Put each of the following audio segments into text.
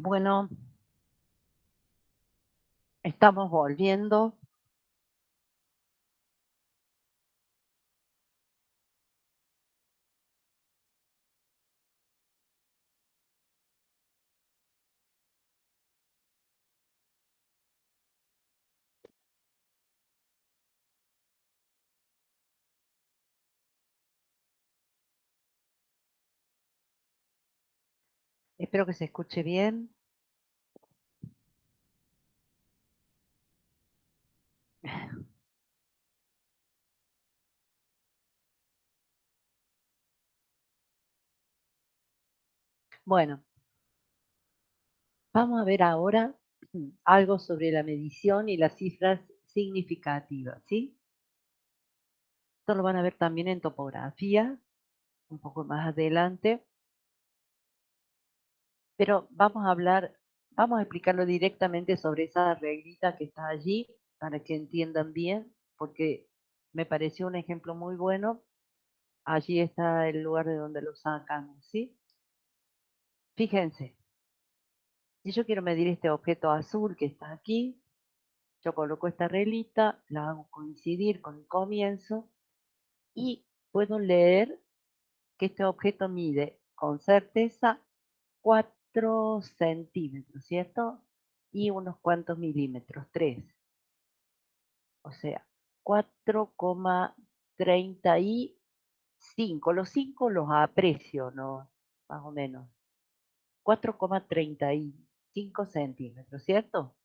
Bueno, estamos volviendo. Espero que se escuche bien. Bueno, vamos a ver ahora algo sobre la medición y las cifras significativas, ¿sí? Esto lo van a ver también en topografía, un poco más adelante, pero vamos a explicarlo directamente sobre esa reglita que está allí para que entiendan bien, porque me pareció un ejemplo muy bueno. Allí está el lugar de donde lo sacamos, ¿sí? Fíjense, si yo quiero medir este objeto azul que está aquí, yo coloco esta reglita, la hago coincidir con el comienzo y puedo leer que este objeto mide con certeza 4 centímetros, ¿cierto? Y unos cuantos milímetros, 3. O sea, 4,35. Los 5 los aprecio, ¿no? Más o menos. 4,35 centímetros, ¿cierto?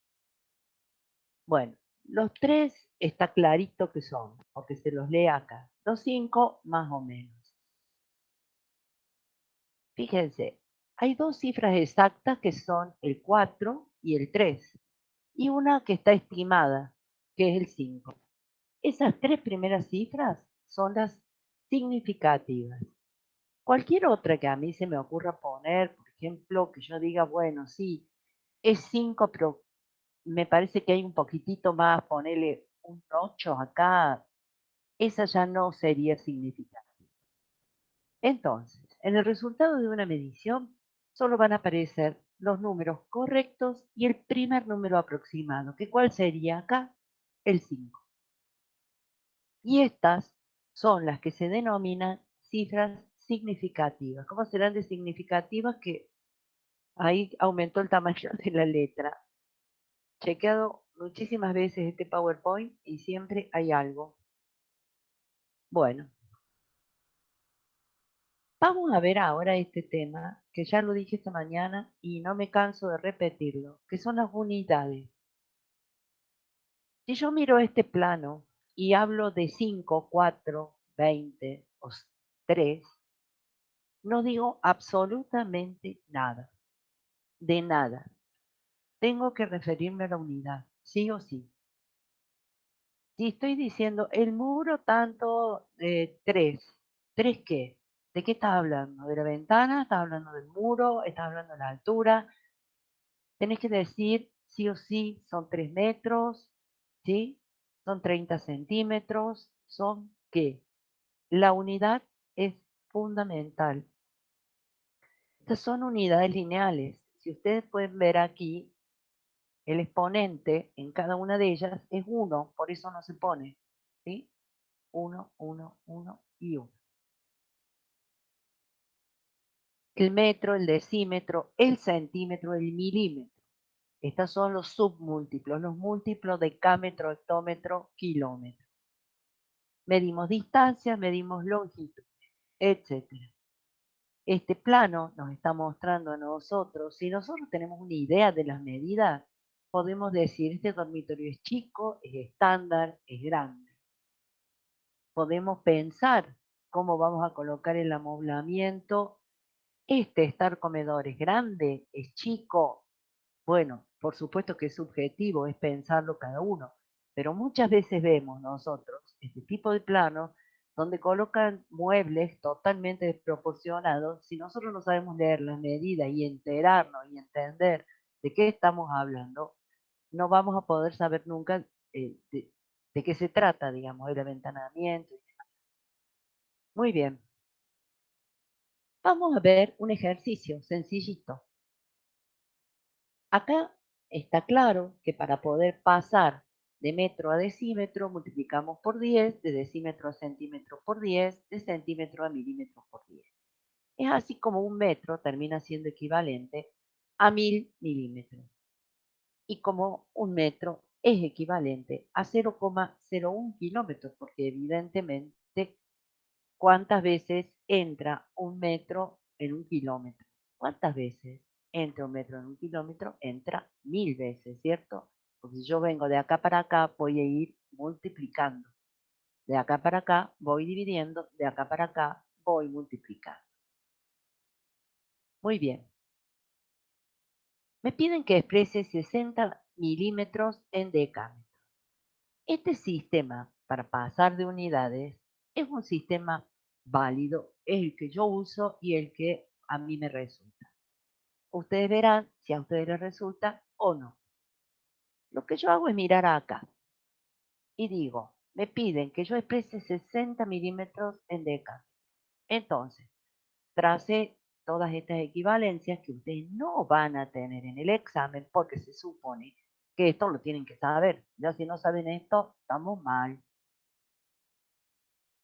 Bueno, los 3 está clarito que son, porque se los lee acá. Los 5 más o menos. Fíjense, hay dos cifras exactas que son el 4 y el 3, y una que está estimada, que es el 5. Esas tres primeras cifras son las significativas. Cualquier otra que a mí se me ocurra poner, por ejemplo, que yo diga, bueno, sí, es 5, pero me parece que hay un poquitito más, ponerle un 8 acá, esa ya no sería significativa. Entonces, en el resultado de una medición solo van a aparecer los números correctos y el primer número aproximado, que cuál sería acá, el 5. Y estas son las que se denominan cifras significativas. ¿Cómo serán de significativas? Que ahí aumentó el tamaño de la letra. Chequeado muchísimas veces este PowerPoint y siempre hay algo. Bueno, vamos a ver ahora este tema, que ya lo dije esta mañana y no me canso de repetirlo, que son las unidades. Si yo miro este plano y hablo de 5, 4, 20 o 3, no digo absolutamente nada, de nada. Tengo que referirme a la unidad, sí o sí. Si estoy diciendo el muro tanto 3, ¿3 qué? ¿De qué estás hablando? ¿De la ventana? ¿Estás hablando del muro? ¿Estás hablando de la altura? Tenés que decir sí o sí, son 3 metros, ¿sí? Son 30 centímetros, son qué. La unidad es fundamental. Estas son unidades lineales. Si ustedes pueden ver aquí, el exponente en cada una de ellas es 1, por eso no se pone, ¿sí? 1, 1, 1 y 1. El metro, el decímetro, el centímetro, el milímetro. Estos son los submúltiplos, los múltiplos de decámetro, hectómetro, kilómetro. Medimos distancias, medimos longitud, etcétera. Este plano nos está mostrando a nosotros, si nosotros tenemos una idea de las medidas, podemos decir, este dormitorio es chico, es estándar, es grande. Podemos pensar cómo vamos a colocar el amoblamiento. Este estar comedor es grande, es chico. Bueno, por supuesto que es subjetivo, es pensarlo cada uno, pero muchas veces vemos nosotros este tipo de planos donde colocan muebles totalmente desproporcionados. Si nosotros no sabemos leer las medidas y enterarnos y entender de qué estamos hablando, no vamos a poder saber nunca de qué se trata, digamos, el aventanamiento. Muy bien, vamos a ver un ejercicio sencillito. Acá está claro que para poder pasar de metro a decímetro multiplicamos por 10, de decímetro a centímetro por 10, de centímetro a milímetro por 10. Es así como un metro termina siendo equivalente a 1000 milímetros y como un metro es equivalente a 0,01 kilómetros, porque evidentemente, ¿cuántas veces entra un metro en un kilómetro? ¿Cuántas veces entra un metro en un kilómetro? Entra 1000 veces, ¿cierto? Porque si yo vengo de acá para acá, voy a ir multiplicando. De acá para acá voy dividiendo, de acá para acá voy multiplicando. Muy bien. Me piden que exprese 60 milímetros en decámetros. Este sistema para pasar de unidades es un sistema válido, es el que yo uso y el que a mí me resulta. Ustedes verán si a ustedes les resulta o no. Lo que yo hago es mirar acá y digo, me piden que yo exprese 60 milímetros en década. Entonces, tracé todas estas equivalencias que ustedes no van a tener en el examen porque se supone que esto lo tienen que saber. Ya si no saben esto, estamos mal.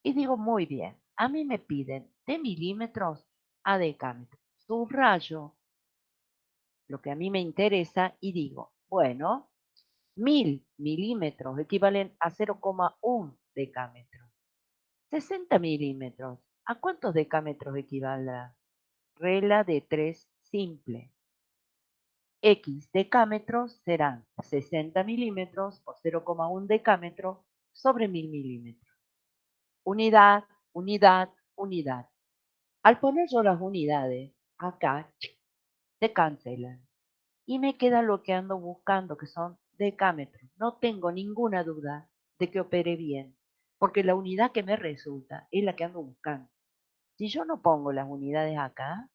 Y digo, muy bien, a mí me piden de milímetros a decámetros. Subrayo lo que a mí me interesa y digo, bueno, 1000 milímetros equivalen a 0,1 decámetro. 60 milímetros, ¿a cuántos decámetros equivaldrá? Regla de 3 simple. X decámetros serán 60 milímetros por 0,1 decámetro sobre 1000 milímetros. Unidad, unidad, unidad. Al poner yo las unidades, acá se cancelan. Y me queda lo que ando buscando, que son decámetros. No tengo ninguna duda de que opere bien, porque la unidad que me resulta es la que ando buscando. Si yo no pongo las unidades acá,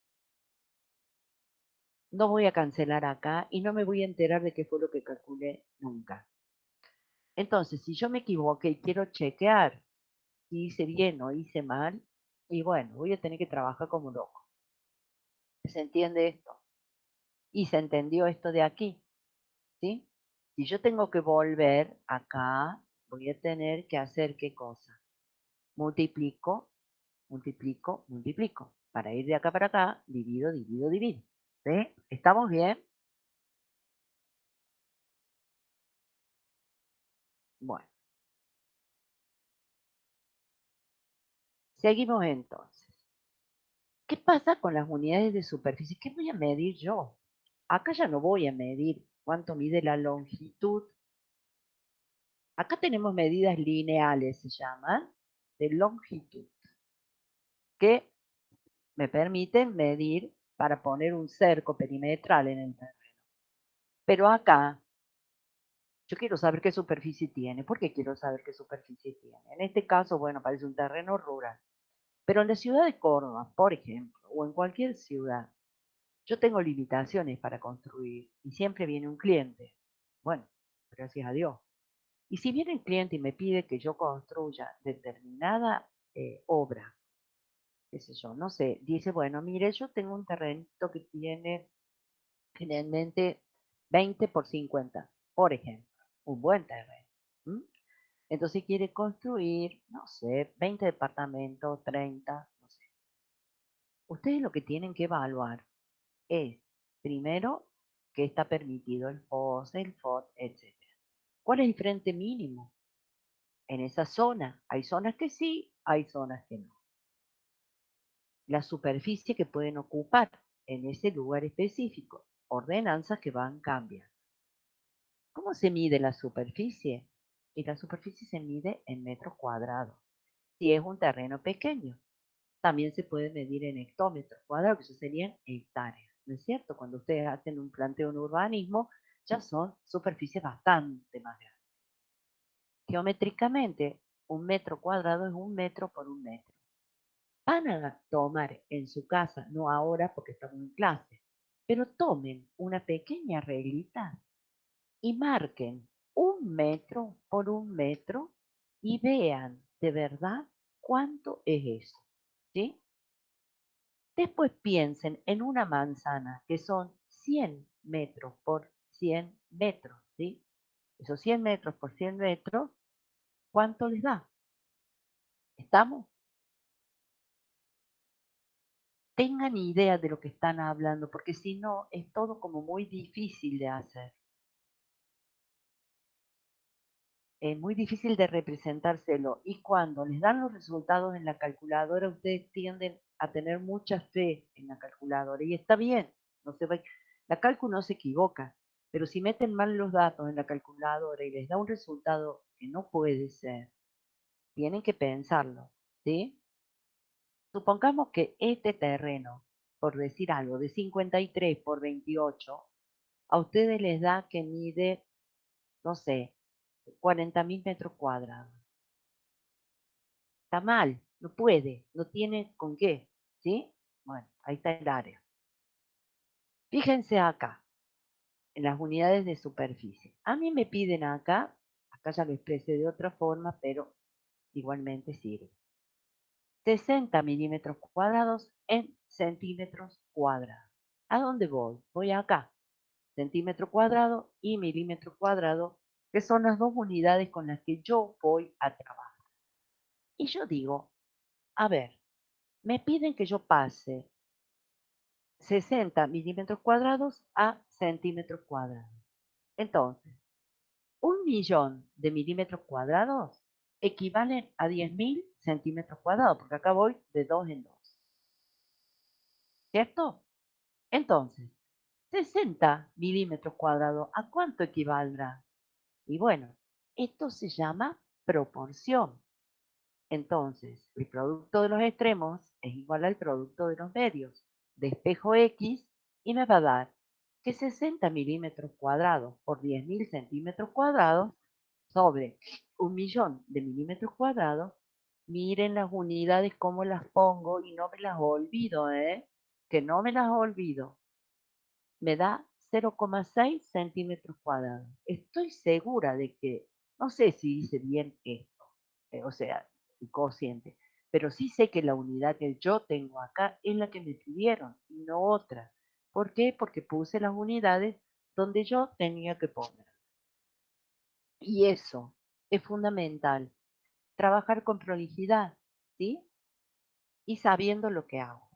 no voy a cancelar acá y no me voy a enterar de qué fue lo que calculé nunca. Entonces, si yo me equivoqué y quiero chequear si hice bien o hice mal, y bueno, voy a tener que trabajar como loco. ¿Se entiende esto? Y se entendió esto de aquí, ¿sí? Si yo tengo que volver acá, voy a tener que hacer ¿qué cosa? Multiplico, multiplico, multiplico. Para ir de acá para acá, divido, divido, divido. ¿Sí? ¿Estamos bien? Bueno, seguimos entonces. ¿Qué pasa con las unidades de superficie? ¿Qué voy a medir yo? Acá ya no voy a medir cuánto mide la longitud. Acá tenemos medidas lineales, se llaman, de longitud, que me permiten medir para poner un cerco perimetral en el terreno. Pero acá yo quiero saber qué superficie tiene. ¿Por qué quiero saber qué superficie tiene? En este caso, bueno, parece un terreno rural. Pero en la ciudad de Córdoba, por ejemplo, o en cualquier ciudad, yo tengo limitaciones para construir y siempre viene un cliente. Bueno, gracias a Dios. Y si viene el cliente y me pide que yo construya determinada obra, qué sé yo, no sé, dice, bueno, mire, yo tengo un terrenito que tiene generalmente 20 por 50, por ejemplo, un buen terreno. ¿M? Entonces quiere construir, no sé, 20 departamentos, 30, no sé. Ustedes lo que tienen que evaluar es, primero, que está permitido el FOS, el FOT, etcétera. ¿Cuál es el frente mínimo en esa zona? Hay zonas que sí, hay zonas que no. La superficie que pueden ocupar en ese lugar específico, ordenanzas que van cambiando. ¿Cómo se mide la superficie? Y la superficie se mide en metros cuadrados. Si es un terreno pequeño, también se puede medir en hectómetros cuadrados, que eso serían hectáreas, ¿no es cierto? Cuando ustedes hacen un planteo en urbanismo, ya son superficies bastante más grandes. Geométricamente, un metro cuadrado es un metro por un metro. Van a tomar en su casa, no ahora porque estamos en clase, pero tomen una pequeña reglita y marquen un metro por un metro y vean de verdad cuánto es eso, ¿sí? Después piensen en una manzana que son 100 metros por 100 metros, ¿sí? Esos 100 metros por 100 metros, ¿cuánto les da? ¿Estamos? Tengan idea de lo que están hablando, porque si no, es todo como muy difícil de hacer. Es muy difícil de representárselo. Y cuando les dan los resultados en la calculadora, ustedes tienden a tener mucha fe en la calculadora. Y está bien, no se va, la cálculo no se equivoca, pero si meten mal los datos en la calculadora y les da un resultado que no puede ser, tienen que pensarlo, ¿sí? Supongamos que este terreno, por decir algo, de 53 por 28, a ustedes les da que mide, no sé, 40.000 metros cuadrados. Está mal, no puede, no tiene con qué, ¿sí? Bueno, ahí está el área. Fíjense acá, en las unidades de superficie. A mí me piden acá ya lo expresé de otra forma, pero igualmente sirve. 60 milímetros cuadrados en centímetros cuadrados. ¿A dónde voy? Voy acá, centímetro cuadrado y milímetro cuadrado, que son las dos unidades con las que yo voy a trabajar. Y yo digo, a ver, me piden que yo pase 60 milímetros cuadrados a centímetros cuadrados. Entonces, 1.000.000 de milímetros cuadrados equivalen a 10.000 centímetros cuadrados, porque acá voy de 2 en 2. ¿Cierto? Entonces, 60 milímetros cuadrados, ¿a cuánto equivaldrá? Y bueno, esto se llama proporción. Entonces, el producto de los extremos es igual al producto de los medios. Despejo X y me va a dar que 60 milímetros cuadrados por 10.000 centímetros cuadrados sobre 1.000.000 de milímetros cuadrados. Miren las unidades cómo las pongo y no me las olvido, ¿eh? Que no me las olvido. Me da 0,6 centímetros cuadrados. Estoy segura de que, no sé si hice bien esto, o sea, el cociente, pero sí sé que la unidad que yo tengo acá es la que me pidieron y no otra. ¿Por qué? Porque puse las unidades donde yo tenía que poner. Y eso es fundamental, trabajar con prolijidad, ¿sí? Y sabiendo lo que hago.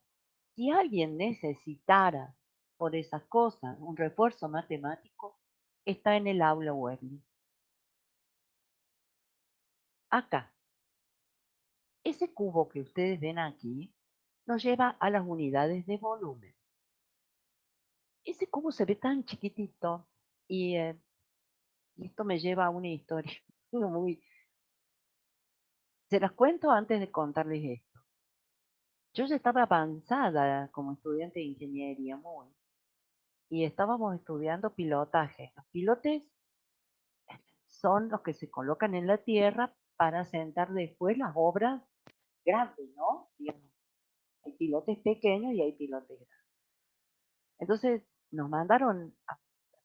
Si alguien necesitara por esas cosas un refuerzo matemático, está en el aula Webley. Acá, ese cubo que ustedes ven aquí nos lleva a las unidades de volumen. Ese cubo se ve tan chiquitito y esto me lleva a una historia muy... Se las cuento antes de contarles esto. Yo ya estaba avanzada como estudiante de ingeniería muy, y estábamos estudiando pilotaje. Los pilotes son los que se colocan en la tierra para sentar después las obras grandes, ¿no? Digamos, hay pilotes pequeños y hay pilotes grandes. Entonces nos mandaron a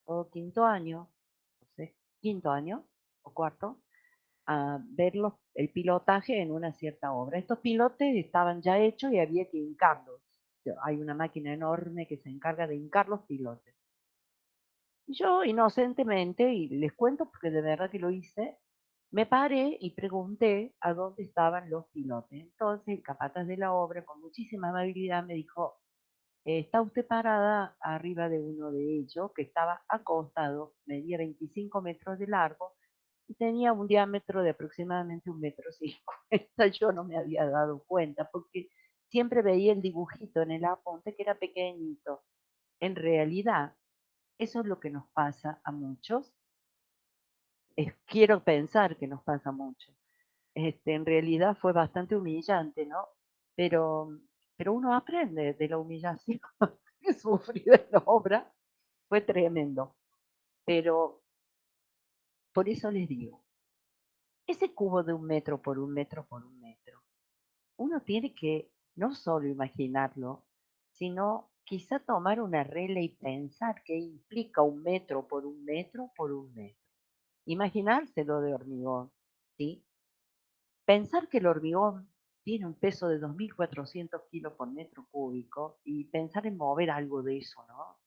todo quinto año, no sé, quinto año o cuarto, a ver el pilotaje en una cierta obra. Estos pilotes estaban ya hechos y había que hincarlos. Hay una máquina enorme que se encarga de hincar los pilotes. Y yo inocentemente, y les cuento porque de verdad que lo hice, me paré y pregunté a dónde estaban los pilotes. Entonces el capataz de la obra, con muchísima amabilidad, me dijo, está usted parada arriba de uno de ellos, que estaba acostado, medía 25 metros de largo y tenía un diámetro de aproximadamente 1,50 m. Yo no me había dado cuenta porque siempre veía el dibujito en el apunte que era pequeñito. En realidad, eso es lo que nos pasa a muchos. Quiero pensar que nos pasa mucho. En realidad fue bastante humillante, ¿no? Pero, pero uno aprende de la humillación que sufrí de la obra. Fue tremendo. Pero por eso les digo, ese cubo de 1 metro por 1 metro por 1 metro, uno tiene que no solo imaginarlo, sino quizá tomar una regla y pensar qué implica 1 metro por 1 metro por 1 metro. Imaginárselo de hormigón, ¿sí? Pensar que el hormigón tiene un peso de 2.400 kilos por metro cúbico y pensar en mover algo de eso, ¿no?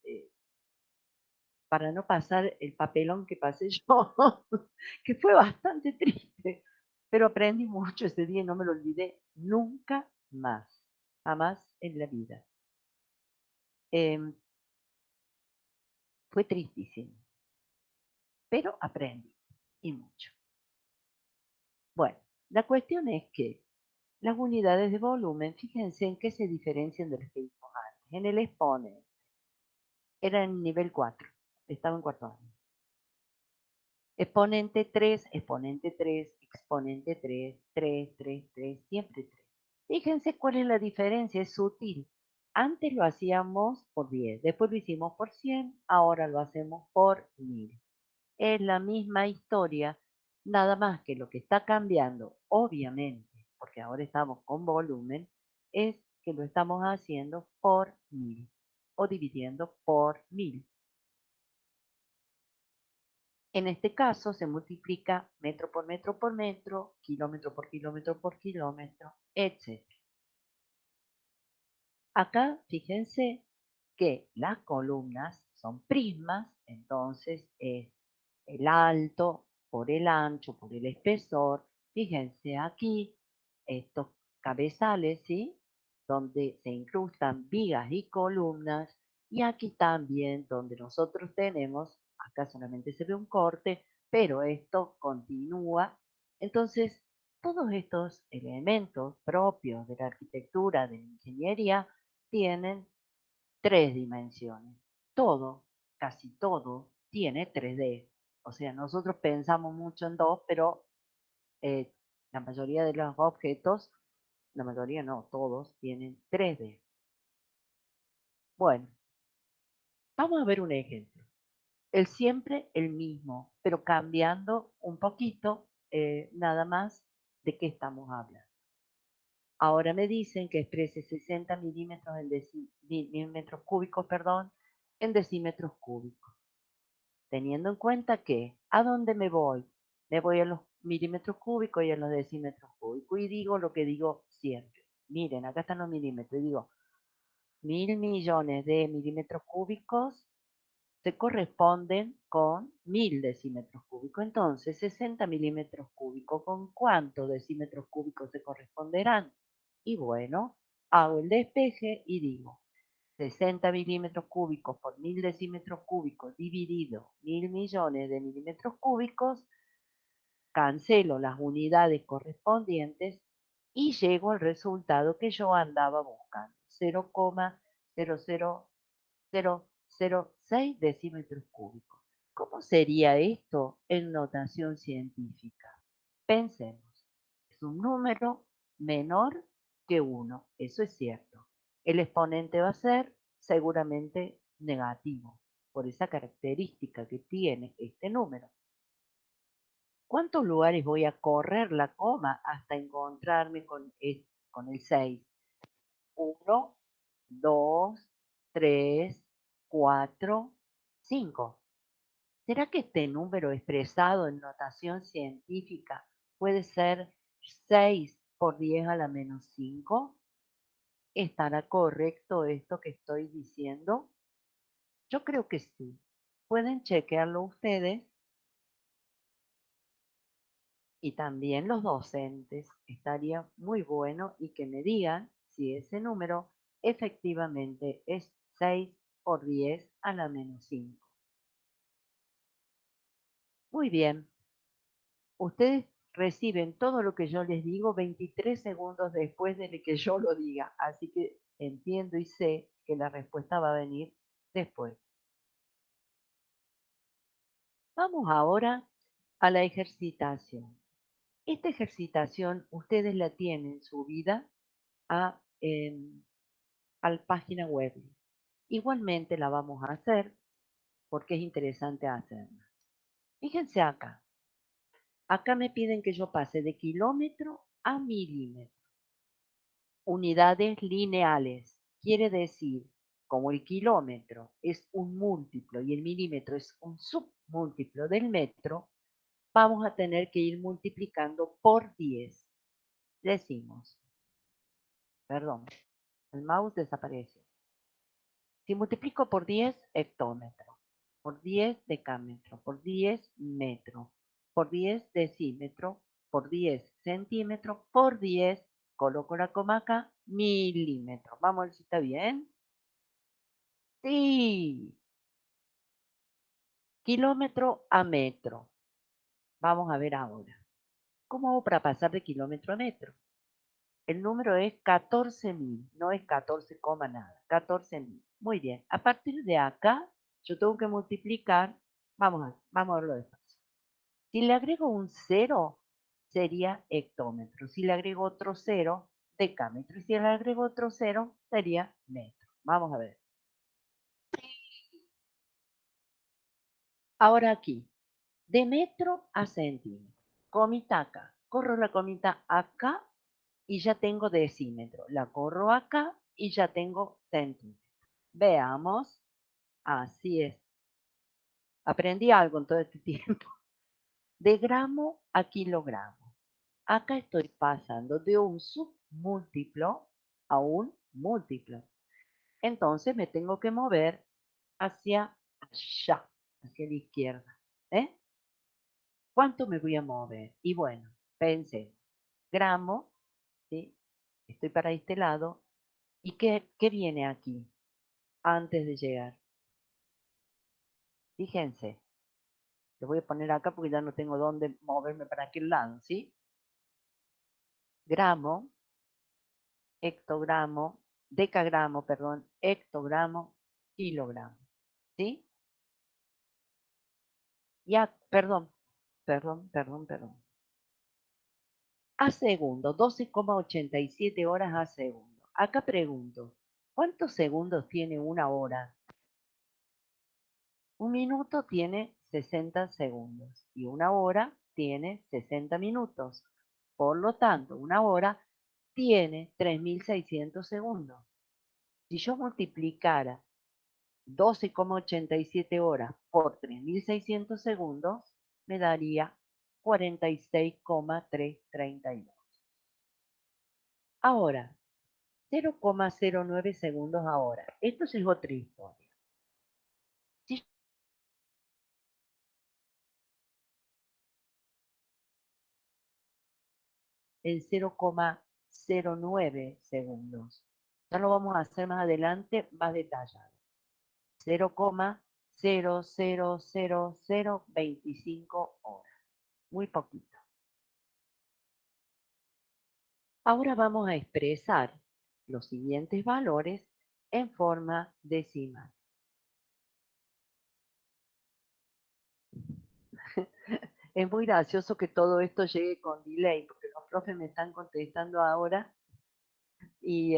para no pasar el papelón que pasé yo, que fue bastante triste, pero aprendí mucho ese día y no me lo olvidé nunca más, jamás en la vida. Em, Fue tristísimo, pero aprendí y mucho. Bueno, la cuestión es que las unidades de volumen, fíjense en qué se diferencian de las que vimos antes. En el exponente, era en nivel 4, estaba en cuarto año. Exponente 3, exponente 3, 3, 3, 3, siempre 3. Fíjense cuál es la diferencia, es sutil. Antes lo hacíamos por 10, después lo hicimos por 100, ahora lo hacemos por 1000. Es la misma historia, nada más que lo que está cambiando, obviamente, porque ahora estamos con volumen, es que lo estamos haciendo por 1000 o dividiendo por 1000. En este caso se multiplica metro por metro, kilómetro por kilómetro, etc. Acá fíjense que las columnas son prismas, entonces es el alto por el ancho, por el espesor. Fíjense aquí estos cabezales, ¿sí? Donde se incrustan vigas y columnas. Y aquí también donde nosotros tenemos, acá solamente se ve un corte, pero esto continúa. Entonces, todos estos elementos propios de la arquitectura, de la ingeniería, tienen tres dimensiones. Todo, casi todo, tiene 3D. O sea, nosotros pensamos mucho en dos, pero la mayoría de los objetos, la mayoría no, todos tienen 3D. Bueno, vamos a ver un ejemplo. El siempre el mismo, pero cambiando un poquito nada más de qué estamos hablando. Ahora me dicen que exprese 60 milímetros en milímetros cúbicos, perdón, en decímetros cúbicos. Teniendo en cuenta que, ¿a dónde me voy? Me voy a los milímetros cúbicos y a los decímetros cúbicos. Y digo lo que digo siempre. Miren, acá están los milímetros. Y digo, 1000 millones de milímetros cúbicos se corresponden con 1000 decímetros cúbicos. Entonces, 60 milímetros cúbicos, ¿con cuántos decímetros cúbicos se corresponderán? Y bueno, hago el despeje y digo, 60 milímetros cúbicos por 1000 decímetros cúbicos dividido 1000 millones de milímetros cúbicos, cancelo las unidades correspondientes y llego al resultado que yo andaba buscando, 0,00006 decímetros cúbicos. ¿Cómo sería esto en notación científica? Pensemos, es un número menor que 1, eso es cierto. El exponente va a ser seguramente negativo, por esa característica que tiene este número. ¿Cuántos lugares voy a correr la coma hasta encontrarme con el 6? 1, 2, 3, 4, 5. ¿Será que este número expresado en notación científica puede ser 6 por 10 a la menos 5? ¿Estará correcto esto que estoy diciendo? Yo creo que sí. Pueden chequearlo ustedes y también los docentes. Estaría muy bueno y que me digan si ese número efectivamente es 6 por 10 a la menos 5. Muy bien. Ustedes reciben todo lo que yo les digo 23 segundos después de que yo lo diga. Así que entiendo y sé que la respuesta va a venir después. Vamos ahora a la ejercitación. Esta ejercitación ustedes la tienen subida a, a la página web. Igualmente la vamos a hacer porque es interesante hacerla. Fíjense acá. Acá me piden que yo pase de kilómetro a milímetro. Unidades lineales. Quiere decir, como el kilómetro es un múltiplo y el milímetro es un submúltiplo del metro, vamos a tener que ir multiplicando por 10. Decimos, perdón, el mouse desaparece. Si multiplico por 10, hectómetro. por 10 decámetro, por 10 metro, por 10 decímetro, por 10 centímetros, por 10, coloco la coma acá, milímetros. Vamos a ver si está bien. Sí, kilómetro a metro. Vamos a ver ahora. ¿Cómo hago para pasar de kilómetro a metro? El número es 14.000, no es 14, nada, 14.000. Muy bien, a partir de acá yo tengo que multiplicar, vamos a verlo despacio. Si le agrego un cero, sería hectómetro. Si le agrego otro cero, decámetro. Y si le agrego otro cero, sería metro. Vamos a ver. Ahora aquí, de metro a centímetro. Comita acá. Corro la comita acá y ya tengo decímetro. La corro acá y ya tengo centímetro. Veamos. Así es. Aprendí algo en todo este tiempo. De gramo a kilogramo. Acá estoy pasando de un submúltiplo a un múltiplo. Entonces me tengo que mover hacia allá, hacia la izquierda. ¿Eh? ¿Cuánto me voy a mover? Y bueno, pensé, gramo, ¿sí? Estoy para este lado. ¿Y qué viene aquí antes de llegar? Fíjense, lo voy a poner acá porque ya no tengo dónde moverme para aquel lado, ¿sí? Gramo, hectogramo, decagramo, perdón, hectogramo, kilogramo, ¿sí? Ya, perdón. A segundo, 12,87 horas a segundo. Acá pregunto, ¿cuántos segundos tiene una hora? Un minuto tiene 60 segundos y una hora tiene 60 minutos. Por lo tanto, una hora tiene 3.600 segundos. Si yo multiplicara 12,87 horas por 3.600 segundos, me daría 46,332. Ahora, 0,09 segundos ahora. Esto sí es otra historia. Si en 0,09 segundos. Ya lo vamos a hacer más adelante, más detallado. 0,00025 horas. Muy poquito. Ahora vamos a expresar los siguientes valores en forma decimal. Es muy gracioso que todo esto llegue con delay, porque los profes me están contestando ahora y,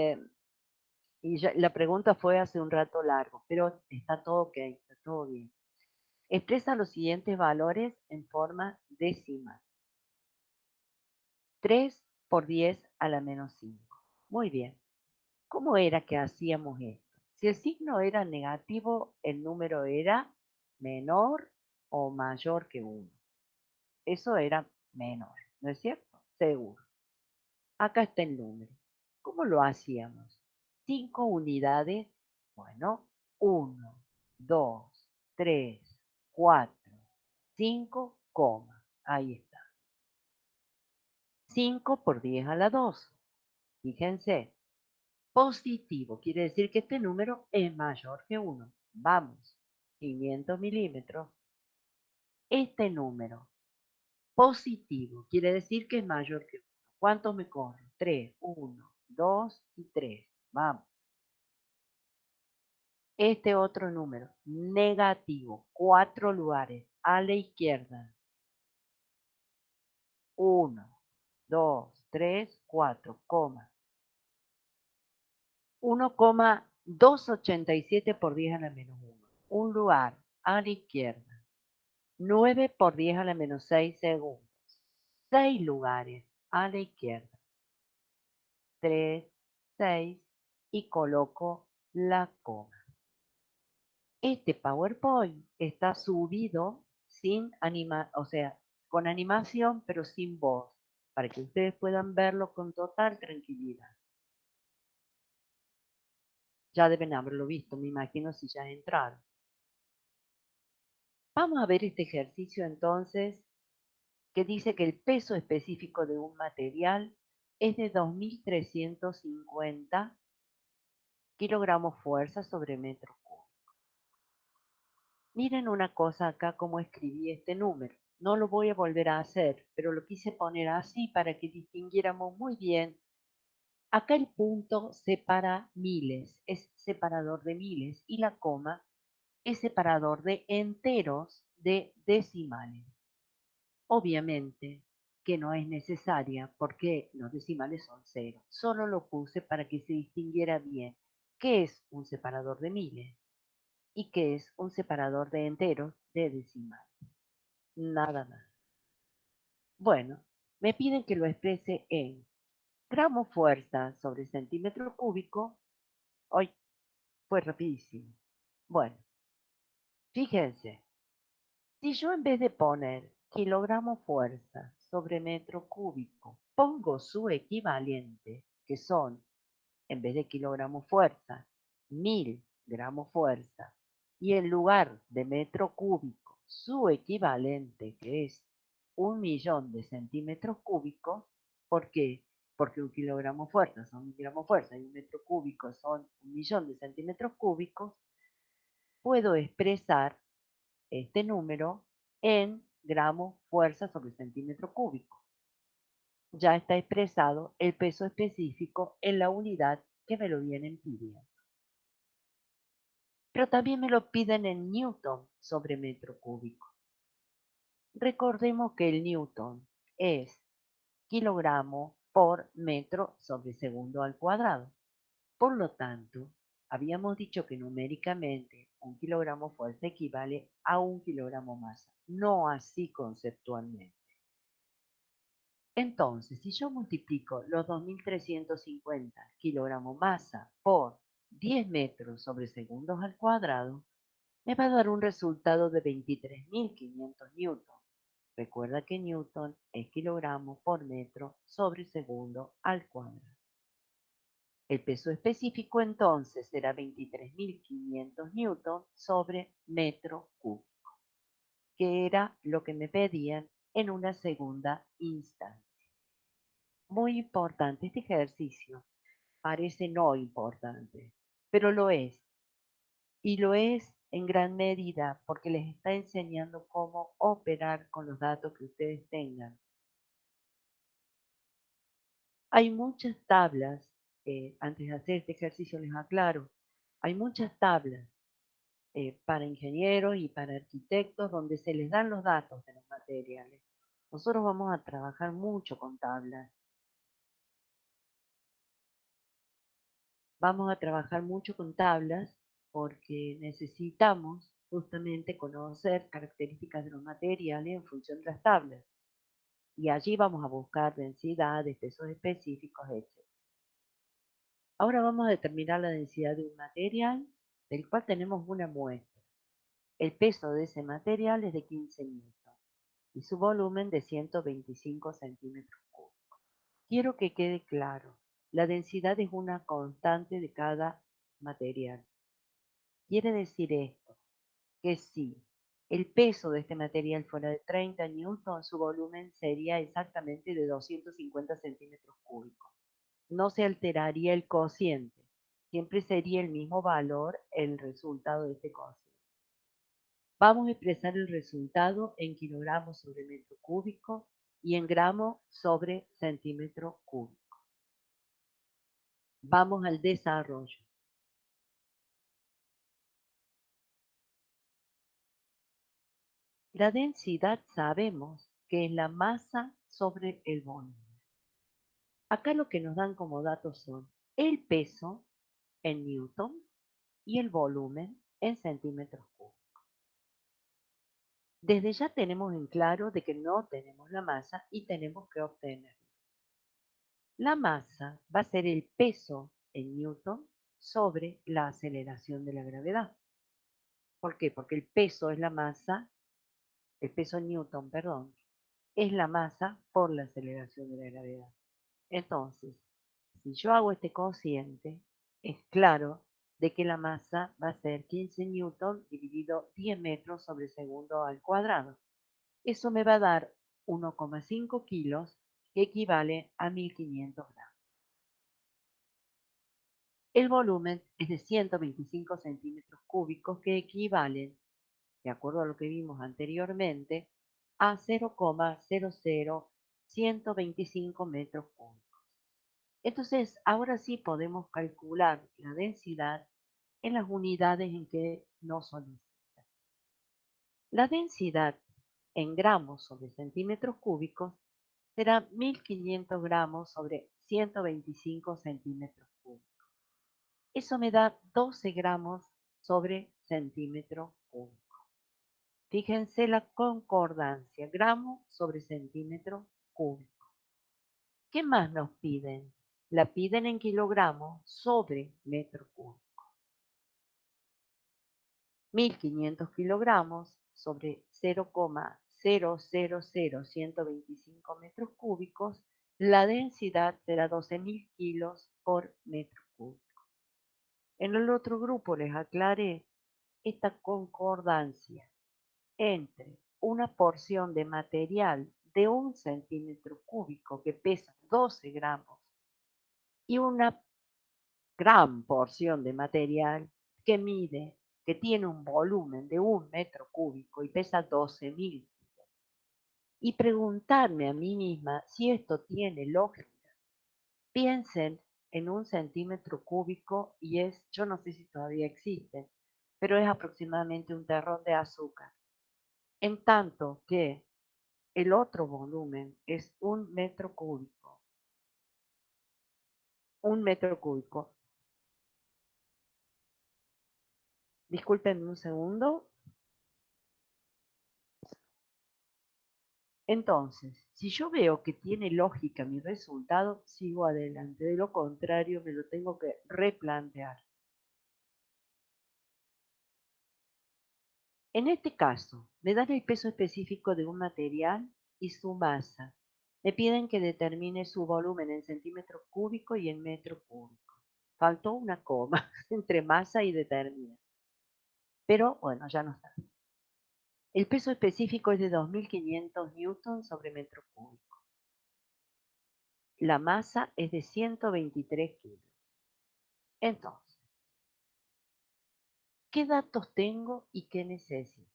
la pregunta fue hace un rato largo, pero está todo ok, está todo bien. Expresa los siguientes valores en forma decimal. 3 por 10 a la menos 5. Muy bien. ¿Cómo era que hacíamos esto? Si el signo era negativo, el número era menor o mayor que 1. Eso era menor, ¿no es cierto? Seguro. Acá está el número. ¿Cómo lo hacíamos? 5 unidades. Bueno, 1, 2, 3, 4, 5, coma. Ahí está. 5 por 10 a la 2. Fíjense, positivo quiere decir que este número es mayor que 1. Vamos, 500 milímetros. Este número positivo quiere decir que es mayor que 1. ¿Cuántos me corren? 3, 1, 2 y 3. Vamos. Este otro número negativo, 4 lugares a la izquierda. 1, 2, 3, 4, coma. 1,287 por 10 a la menos 1. Un lugar a la izquierda. 9 por 10 a la menos 6 segundos. 6 lugares a la izquierda. 3, 6 y coloco la coma. Este PowerPoint está subido sin o sea, con animación, pero sin voz, para que ustedes puedan verlo con total tranquilidad. Ya deben haberlo visto, me imagino si ya entraron. Vamos a ver este ejercicio entonces, que dice que el peso específico de un material es de 2.350 kilogramos fuerza sobre metro cúbico. Miren una cosa acá, cómo escribí este número. No lo voy a volver a hacer, pero lo quise poner así para que distinguiéramos muy bien. Acá el punto separa miles, es separador de miles, y la coma es separador de enteros de decimales. Obviamente que no es necesaria porque los decimales son cero. Solo lo puse para que se distinguiera bien qué es un separador de miles y qué es un separador de enteros de decimales. Nada más. Bueno, me piden que lo exprese en gramo fuerza sobre centímetro cúbico. Hoy fue rapidísimo. Bueno, fíjense, si yo en vez de poner kilogramo fuerza sobre metro cúbico, pongo su equivalente, que son, en vez de kilogramo fuerza, 1.000 gramos fuerza, y en lugar de metro cúbico, su equivalente, que es 1.000.000 de centímetros cúbicos. ¿Por qué? Porque un kilogramo fuerza son 1.000 gramos fuerza y un metro cúbico son 1.000.000 de centímetros cúbicos. Puedo expresar este número en gramos fuerza sobre centímetro cúbico. Ya está expresado el peso específico en la unidad que me lo vienen pidiendo. Pero también me lo piden en newton sobre metro cúbico. Recordemos que el newton es kilogramo por metro sobre segundo al cuadrado. Por lo tanto, habíamos dicho que numéricamente un kilogramo fuerza equivale a un kilogramo masa, no así conceptualmente. Entonces, si yo multiplico los 2.350 kilogramos masa por 10 metros sobre segundos al cuadrado, me va a dar un resultado de 23.500 newton. Recuerda que newton es kilogramo por metro sobre segundo al cuadrado. El peso específico entonces será 23.500 newton sobre metro cúbico, que era lo que me pedían en una segunda instancia. Muy importante este ejercicio. Parece no importante, pero lo es. Y lo es en gran medida porque les está enseñando cómo operar con los datos que ustedes tengan. Hay muchas tablas, antes de hacer este ejercicio les aclaro, hay muchas tablas para ingenieros y para arquitectos donde se les dan los datos de los materiales. Nosotros vamos a trabajar mucho con tablas. Vamos a trabajar mucho con tablas porque necesitamos justamente conocer características de los materiales en función de las tablas. Y allí vamos a buscar densidades, pesos específicos, etc. Ahora vamos a determinar la densidad de un material del cual tenemos una muestra. El peso de ese material es de 15 newton y su volumen de 125 centímetros cúbicos. Quiero que quede claro, la densidad es una constante de cada material. Quiere decir esto, que si el peso de este material fuera de 30 newton, su volumen sería exactamente de 250 centímetros cúbicos. No se alteraría el cociente, siempre sería el mismo valor el resultado de este cociente. Vamos a expresar el resultado en kilogramos sobre metro cúbico y en gramos sobre centímetro cúbico. Vamos al desarrollo. La densidad sabemos que es la masa sobre el volumen. Acá lo que nos dan como datos son el peso en newton y el volumen en centímetros cúbicos. Desde ya tenemos en claro de que no tenemos la masa y tenemos que obtenerla. La masa va a ser el peso en newton sobre la aceleración de la gravedad. ¿Por qué? Porque el peso es la masa, el peso en newton, perdón, es la masa por la aceleración de la gravedad. Entonces, si yo hago este cociente, es claro de que la masa va a ser 15 newton dividido 10 metros sobre segundo al cuadrado. Eso me va a dar 1,5 kilos, que equivale a 1500 gramos. El volumen es de 125 centímetros cúbicos, que equivalen, de acuerdo a lo que vimos anteriormente, a 0,00125 metros cúbicos. Entonces, ahora sí podemos calcular la densidad en las unidades en que nos solicita. La densidad en gramos sobre centímetros cúbicos será 1500 gramos sobre 125 centímetros cúbicos. Eso me da 12 gramos sobre centímetro cúbico. Fíjense la concordancia, gramo sobre centímetro cúbico. ¿Qué más nos piden? La piden en kilogramos sobre metro cúbico. 1500 kilogramos sobre 0,000125 metros cúbicos, la densidad será 12.000 kilos por metro cúbico. En el otro grupo les aclaré esta concordancia entre una porción de material de 1 centímetro cúbico que pesa 12 gramos y una gran porción de material que tiene un volumen de 1 metro cúbico y pesa 12.000. Y preguntarme a mí misma si esto tiene lógica. Piensen en 1 centímetro cúbico y yo no sé si todavía existe, pero es aproximadamente un terrón de azúcar. En tanto que el otro volumen es 1 metro cúbico. 1 metro cúbico. Disculpen un segundo. Entonces, si yo veo que tiene lógica mi resultado, sigo adelante. De lo contrario, me lo tengo que replantear. En este caso, me dan el peso específico de un material y su masa. Me piden que determine su volumen en centímetros cúbicos y en metro cúbico. Faltó una coma entre masa y determina. Pero bueno, ya no está. El peso específico es de 2500 newtons sobre metro cúbico. La masa es de 123 kilos. Entonces, ¿qué datos tengo y qué necesito?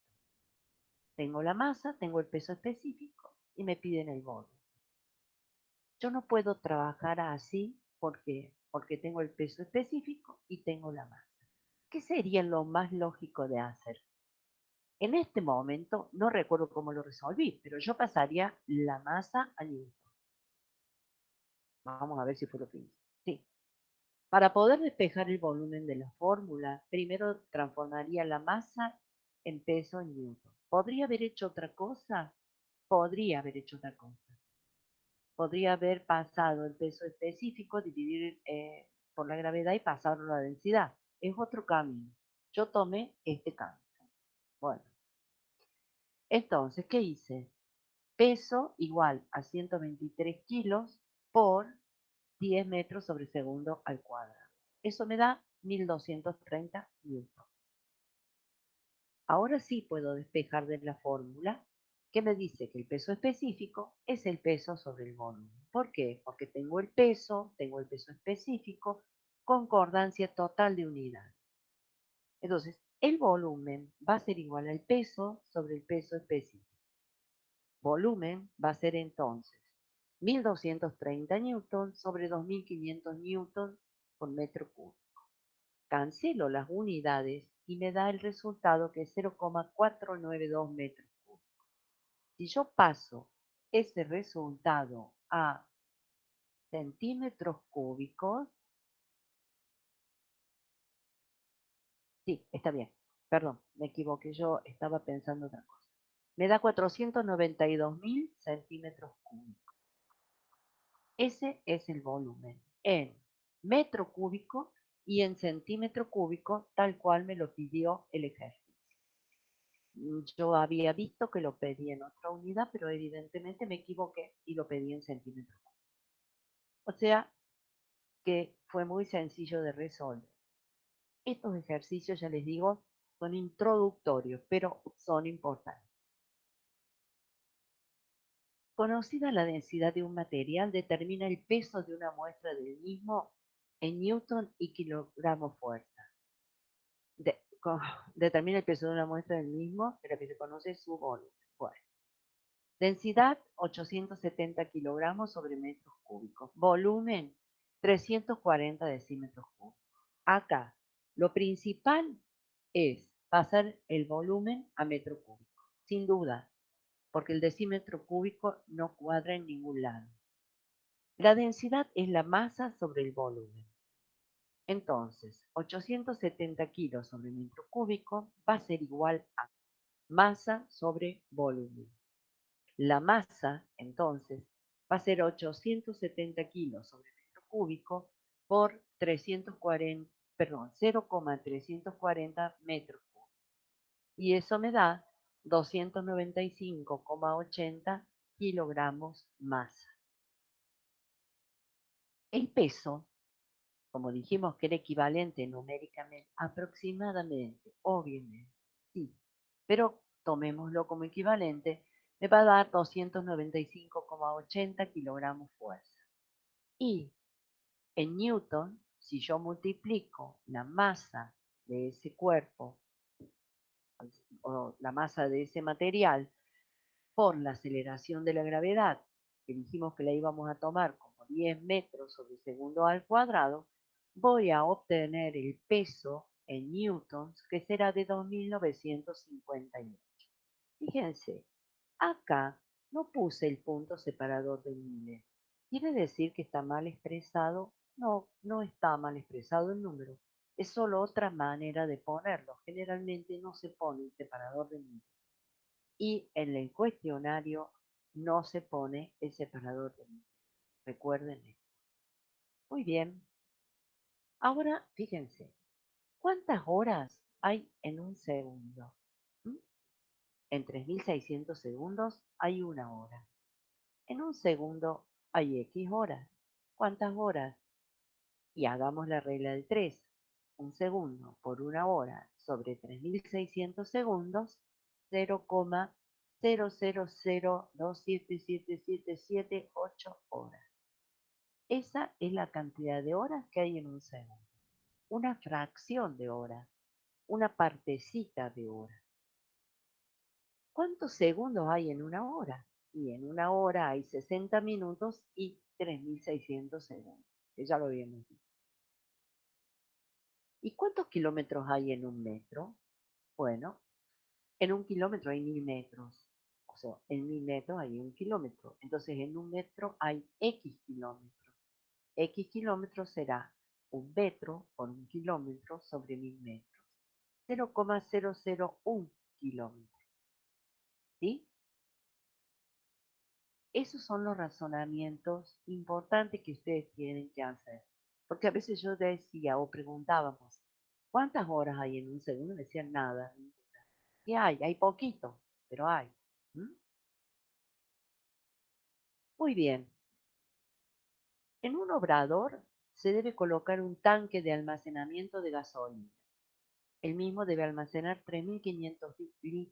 Tengo la masa, tengo el peso específico y me piden el volumen. Yo no puedo trabajar así porque tengo el peso específico y tengo la masa. ¿Qué sería lo más lógico de hacer? En este momento no recuerdo cómo lo resolví, pero yo pasaría la masa a newton. Vamos a ver si fue lo que hice. Sí. Para poder despejar el volumen de la fórmula, primero transformaría la masa en peso en newton. ¿Podría haber hecho otra cosa? Podría haber hecho otra cosa. Podría haber pasado el peso específico, dividir por la gravedad y pasarlo a la densidad. Es otro camino. Yo tomé este camino. Bueno, entonces, ¿qué hice? Peso igual a 123 kilos por 10 metros sobre segundo al cuadrado. Eso me da 1230 newton. Ahora sí puedo despejar de la fórmula que me dice que el peso específico es el peso sobre el volumen. ¿Por qué? Porque tengo el peso específico, concordancia total de unidades. Entonces, el volumen va a ser igual al peso sobre el peso específico. Volumen va a ser entonces 1230 newtons sobre 2500 newtons por metro cúbico. Cancelo las unidades y me da el resultado que es 0,492 metros cúbicos. Si yo paso ese resultado a centímetros cúbicos, sí, está bien, perdón, me equivoqué, yo estaba pensando otra cosa. Me da 492.000 centímetros cúbicos. Ese es el volumen en metro cúbico y en centímetro cúbico, tal cual me lo pidió el ejercicio. Yo había visto que lo pedí en otra unidad, pero evidentemente me equivoqué y lo pedí en centímetros cúbicos. O sea que fue muy sencillo de resolver. Estos ejercicios, ya les digo, son introductorios, pero son importantes. Conocida la densidad de un material, determina el peso de una muestra del mismo en newton y kilogramo fuerza. Determina el peso de una muestra del mismo, de la que se conoce su volumen. Bueno, densidad 870 kilogramos sobre metros cúbicos. Volumen 340 decímetros cúbicos. Acá, lo principal es pasar el volumen a metro cúbico, sin duda, porque el decímetro cúbico no cuadra en ningún lado. La densidad es la masa sobre el volumen. Entonces, 870 kilos sobre metro cúbico va a ser igual a masa sobre volumen. La masa, entonces, va a ser 870 kilos sobre metro cúbico por 340, perdón, 0,340 metros cúbicos. Y eso me da 295,80 kilogramos masa. El peso, como dijimos que era equivalente numéricamente, aproximadamente, obviamente, sí, pero tomémoslo como equivalente, me va a dar 295,80 kilogramos fuerza. Y en Newton, si yo multiplico la masa de ese cuerpo o la masa de ese material por la aceleración de la gravedad, que dijimos que la íbamos a tomar como 10 metros sobre segundo al cuadrado, voy a obtener el peso en newtons, que será de 2.958. Fíjense, acá no puse el punto separador de miles. ¿Quiere decir que está mal expresado? No, no está mal expresado el número. Es solo otra manera de ponerlo. Generalmente no se pone el separador de miles. Y en el cuestionario no se pone el separador de miles. Recuerden esto. Muy bien. Ahora, fíjense, ¿cuántas horas hay en un segundo? ¿Mm? En 3.600 segundos hay una hora. En un segundo hay X horas. ¿Cuántas horas? Y hagamos la regla del 3. Un segundo por una hora sobre 3.600 segundos, 0,000277778 horas. Esa es la cantidad de horas que hay en un segundo. Una fracción de hora, una partecita de hora. ¿Cuántos segundos hay en una hora? Y en una hora hay 60 minutos y 3.600 segundos, que ya lo habíamos visto. ¿Y cuántos kilómetros hay en un metro? Bueno, en un kilómetro hay 1.000 metros. O sea, en 1.000 metros hay un kilómetro. Entonces, en un metro hay X kilómetros. X kilómetros será un metro por un kilómetro sobre 1.000 metros. 0,001 kilómetros. ¿Sí? Esos son los razonamientos importantes que ustedes tienen que hacer. Porque a veces yo decía o preguntábamos, ¿cuántas horas hay en un segundo? Me decían nada, ninguna. ¿Qué hay? Hay poquito, pero hay. ¿Mm? Muy bien. En un obrador se debe colocar un tanque de almacenamiento de gasolina. El mismo debe almacenar 3.500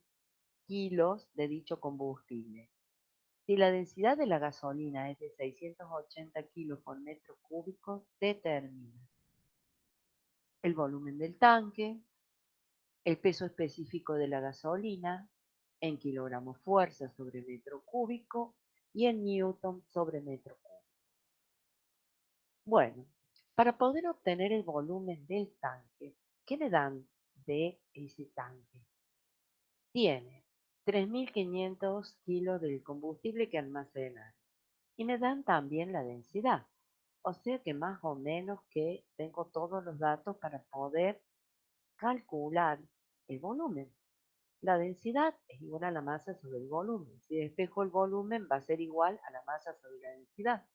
kilos de dicho combustible. Si la densidad de la gasolina es de 680 kilos por metro cúbico, determina el volumen del tanque, el peso específico de la gasolina, en kilogramos fuerza sobre metro cúbico y en newton sobre metro cúbico. Bueno, para poder obtener el volumen del tanque, ¿qué le dan de ese tanque? Tiene 3.500 kilos del combustible que almacenar y me dan también la densidad. O sea que más o menos que tengo todos los datos para poder calcular el volumen. La densidad es igual a la masa sobre el volumen. Si despejo el volumen va a ser igual a la masa sobre la densidad.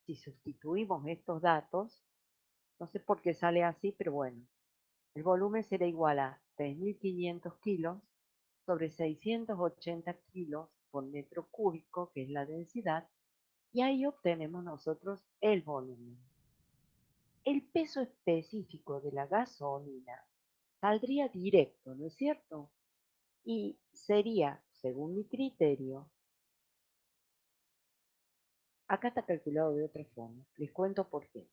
Si sustituimos estos datos, no sé por qué sale así, pero bueno, el volumen será igual a 3.500 kilos sobre 680 kilos por metro cúbico, que es la densidad, y ahí obtenemos nosotros el volumen. El peso específico de la gasolina saldría directo, ¿no es cierto? Y sería, según mi criterio, acá está calculado de otra forma. Les cuento por qué.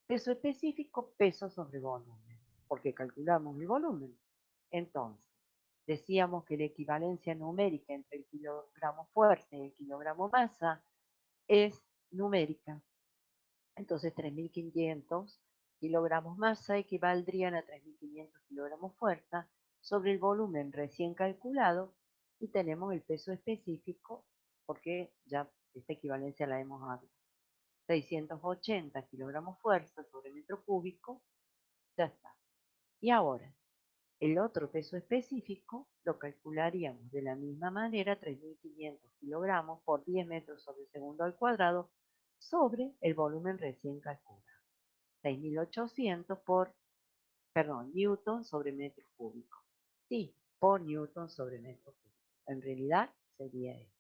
Peso específico, peso sobre volumen, porque calculamos el volumen. Entonces, decíamos que la equivalencia numérica entre el kilogramo fuerza y el kilogramo masa es numérica. Entonces, 3.500 kilogramos masa equivaldrían a 3.500 kilogramos fuerza sobre el volumen recién calculado y tenemos el peso específico porque ya esta equivalencia la hemos hablado. 680 kilogramos fuerza sobre metro cúbico, ya está. Y ahora, el otro peso específico lo calcularíamos de la misma manera, 3.500 kilogramos por 10 metros sobre segundo al cuadrado, sobre el volumen recién calculado. 6.800 por, perdón, newton sobre metro cúbico. Sí, por newton sobre metro cúbico. En realidad sería esto.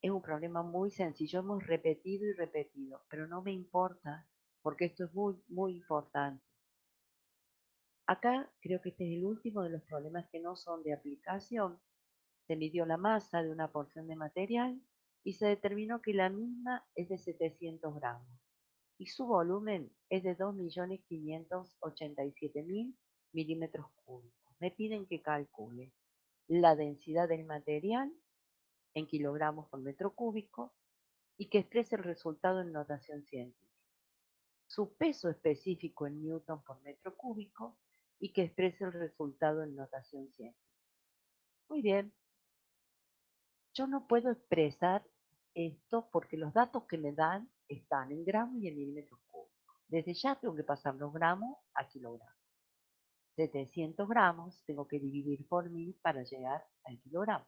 Es un problema muy sencillo, hemos repetido y repetido, pero no me importa, porque esto es muy, muy importante. Acá creo que este es el último de los problemas que no son de aplicación. Se midió la masa de una porción de material y se determinó que la misma es de 700 gramos y su volumen es de 2.587.000 milímetros cúbicos. Me piden que calcule la densidad del material en kilogramos por metro cúbico y que exprese el resultado en notación científica. Su peso específico en newton por metro cúbico y que exprese el resultado en notación científica. Muy bien, yo no puedo expresar esto porque los datos que me dan están en gramos y en milímetros cúbicos. Desde ya tengo que pasar los gramos a kilogramos. 700 gramos tengo que dividir por 1000 para llegar al kilogramo.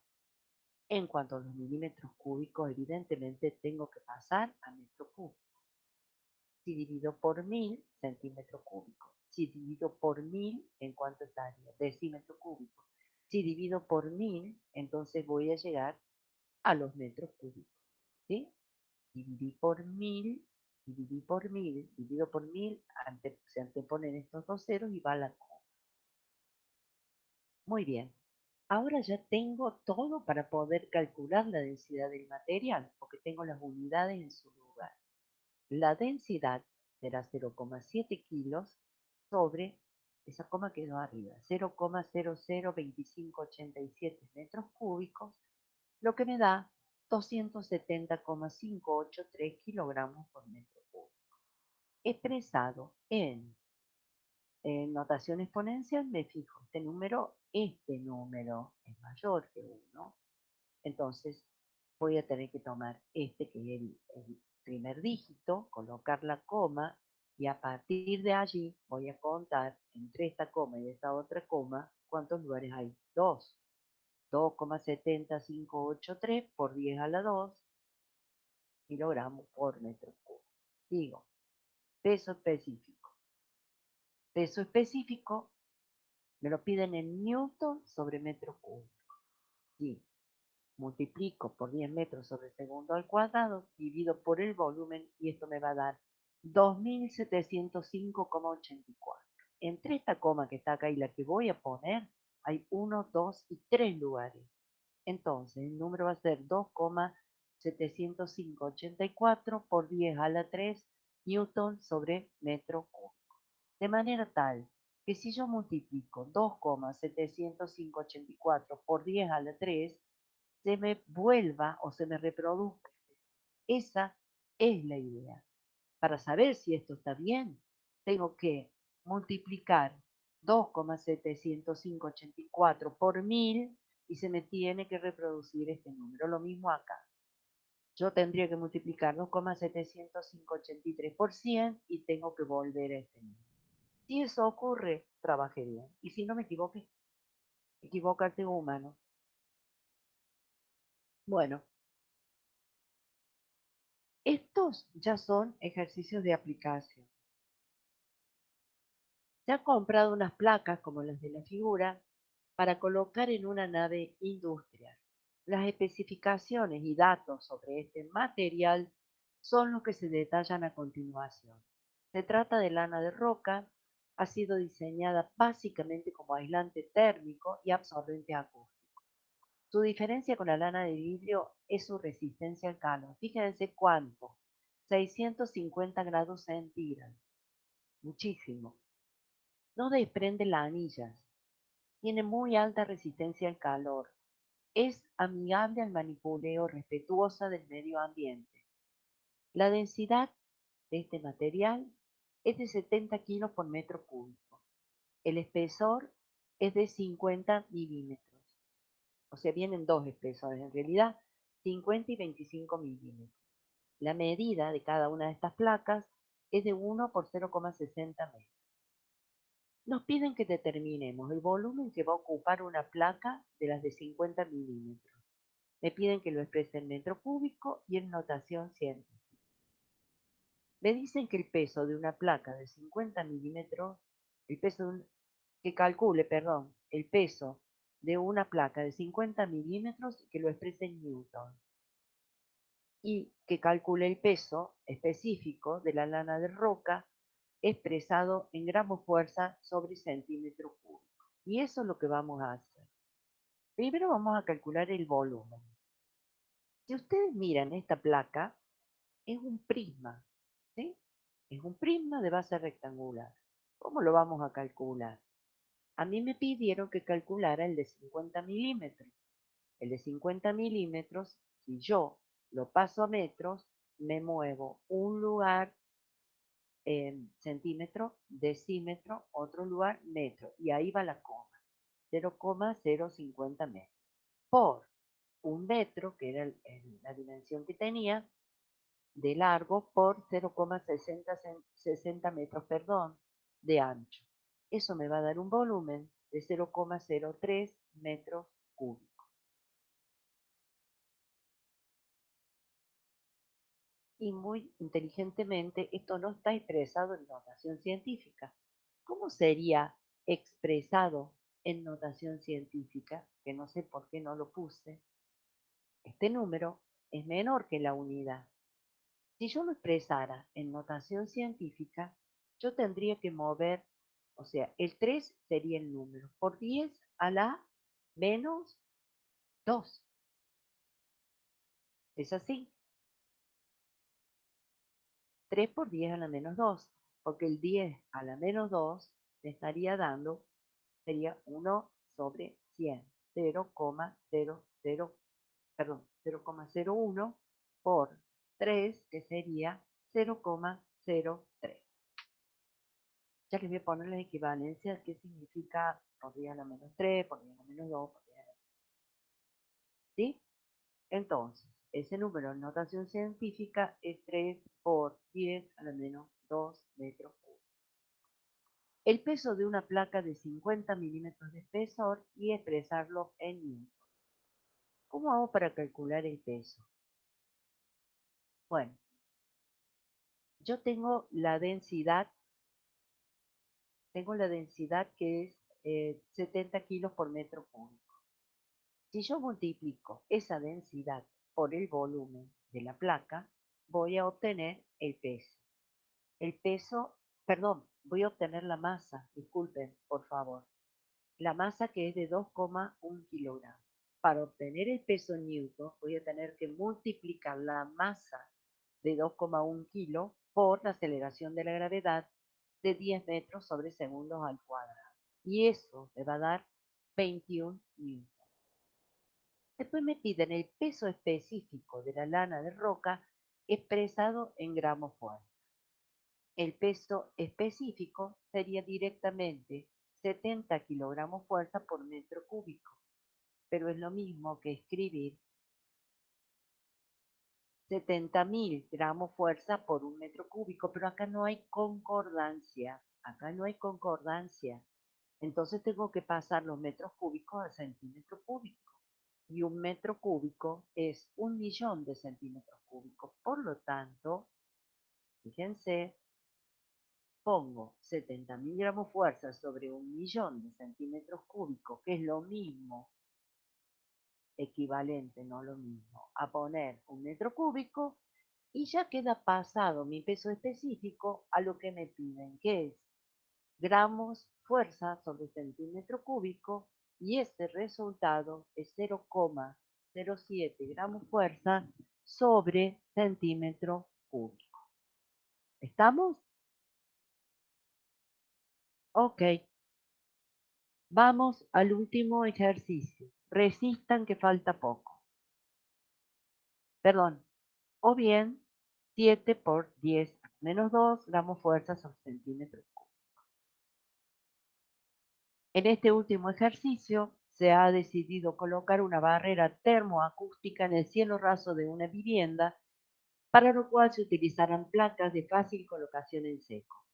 En cuanto a los milímetros cúbicos, evidentemente tengo que pasar a metro cúbico. Si divido por 1000, centímetro cúbico. Si divido por 1000, ¿en cuánto estaría? Decímetro cúbico. Si divido por 1000, entonces voy a llegar a los metros cúbicos. ¿Sí? Dividí por 1000, dividí por 1000, divido por 1000, se anteponen estos dos ceros y va la coma. Muy bien. Ahora ya tengo todo para poder calcular la densidad del material, porque tengo las unidades en su lugar. La densidad será 0,7 kilos sobre, esa coma quedó arriba, 0,002587 metros cúbicos, lo que me da 270,583 kilogramos por metro cúbico. Expresado en notación exponencial, me fijo, este número es mayor que 1, entonces voy a tener que tomar este que es el primer dígito, colocar la coma y a partir de allí voy a contar entre esta coma y esta otra coma cuántos lugares hay. 2. 2,70583 por 10 a la 2 kilogramos por metro cúbico. Digo, peso específico. Peso específico me lo piden en newton sobre metro cúbico. Sí, multiplico por 10 metros sobre segundo al cuadrado, divido por el volumen y esto me va a dar 2.705,84. Entre esta coma que está acá y la que voy a poner, hay 1, 2 y 3 lugares. Entonces, el número va a ser 2,705,84 por 10 a la 3 newton sobre metro cúbico. De manera tal que si yo multiplico 2,705,84 por 10 a la 3, se me vuelva o se me reproduzca. Esa es la idea. Para saber si esto está bien, tengo que multiplicar 2,705,84 por 1000 y se me tiene que reproducir este número. Lo mismo acá. Yo tendría que multiplicar 2,705,83 por 100 y tengo que volver a este número. Si eso ocurre, trabajé bien. Y si no me equivoqué, equivocarse humano. Bueno, estos ya son ejercicios de aplicación. Se han comprado unas placas como las de la figura para colocar en una nave industrial. Las especificaciones y datos sobre este material son los que se detallan a continuación. Se trata de lana de roca, ha sido diseñada básicamente como aislante térmico y absorbente acústico. Su diferencia con la lana de vidrio es su resistencia al calor. Fíjense cuánto, 650 grados centígrados, muchísimo. No desprende lanillas, tiene muy alta resistencia al calor, es amigable al manipuleo, respetuosa del medio ambiente. La densidad de este material es de 70 kilos por metro cúbico. El espesor es de 50 milímetros. O sea, vienen dos espesores en realidad, 50 y 25 milímetros. La medida de cada una de estas placas es de 1 por 0,60 metros. Nos piden que determinemos el volumen que va a ocupar una placa de las de 50 milímetros. Me piden que lo exprese en metro cúbico y en notación científica. Me dicen que el peso de una placa de 50 milímetros, que calcule, perdón, el peso de una placa de 50 milímetros y que lo exprese en newton. Y que calcule el peso específico de la lana de roca expresado en gramos fuerza sobre centímetro cúbico. Y eso es lo que vamos a hacer. Primero vamos a calcular el volumen. Si ustedes miran esta placa, es un prisma, ¿sí? Es un prisma de base rectangular. ¿Cómo lo vamos a calcular? A mí me pidieron que calculara el de 50 milímetros. El de 50 milímetros, si yo lo paso a metros, me muevo un lugar en centímetro, decímetro, otro lugar metro, y ahí va la coma, 0,050 metros, por un metro, que era la dimensión que tenía, de largo por 0,60 metros, perdón, de ancho. Eso me va a dar un volumen de 0,03 metros cúbicos. Y muy inteligentemente esto no está expresado en notación científica. ¿Cómo sería expresado en notación científica? Que no sé por qué no lo puse. Este número es menor que la unidad. Si yo lo expresara en notación científica, yo tendría que mover, o sea, el 3 sería el número, por 10 a la menos 2. ¿Es así? 3 por 10 a la menos 2, porque el 10 a la menos 2 me estaría dando, sería 1 sobre 100, 0,00, perdón, 0,01 por 3, que sería 0,03. Ya les voy a poner la equivalencia, qué significa por 10 a la menos 3, por 10 a la menos 2, por 10 a la menos, ¿sí? Entonces, ese número en notación científica es 3 por 10 a la menos 2 metros cúbicos. El peso de una placa de 50 milímetros de espesor y expresarlo en newton. ¿Cómo hago para calcular el peso? Bueno, yo tengo la densidad que es 70 kilos por metro cúbico. Si yo multiplico esa densidad por el volumen de la placa, voy a obtener el peso. El peso, perdón, voy a obtener la masa, disculpen, por favor. La masa que es de 2,1 kilogramos. Para obtener el peso en newton, voy a tener que multiplicar la masa de 2,1 kilos por la aceleración de la gravedad de 10 metros sobre segundos al cuadrado. Y eso me va a dar 21 newton. Después me piden el peso específico de la lana de roca expresado en gramos fuerza. El peso específico sería directamente 70 kilogramos fuerza por metro cúbico, pero es lo mismo que escribir 70.000 gramos fuerza por un metro cúbico, pero acá no hay concordancia, acá no hay concordancia. Entonces tengo que pasar los metros cúbicos a centímetro cúbico. Y un metro cúbico es 1.000.000 de centímetros cúbicos. Por lo tanto, fíjense, pongo 70.000 gramos fuerza sobre 1.000.000 de centímetros cúbicos, que es lo mismo, equivalente, no lo mismo, a poner un metro cúbico, Y ya queda pasado mi peso específico a lo que me piden, que es gramos fuerza sobre centímetro cúbico, y este resultado es 0,07 gramos fuerza sobre centímetro cúbico. ¿Estamos? Ok. Vamos al último ejercicio. Resistan que falta poco. Perdón. O bien 7 por 10 menos 2 gramos fuerza sobre centímetro cúbico. En este último ejercicio se ha decidido colocar una barrera termoacústica en el cielo raso de una vivienda, para lo cual se utilizarán placas de fácil colocación en seco.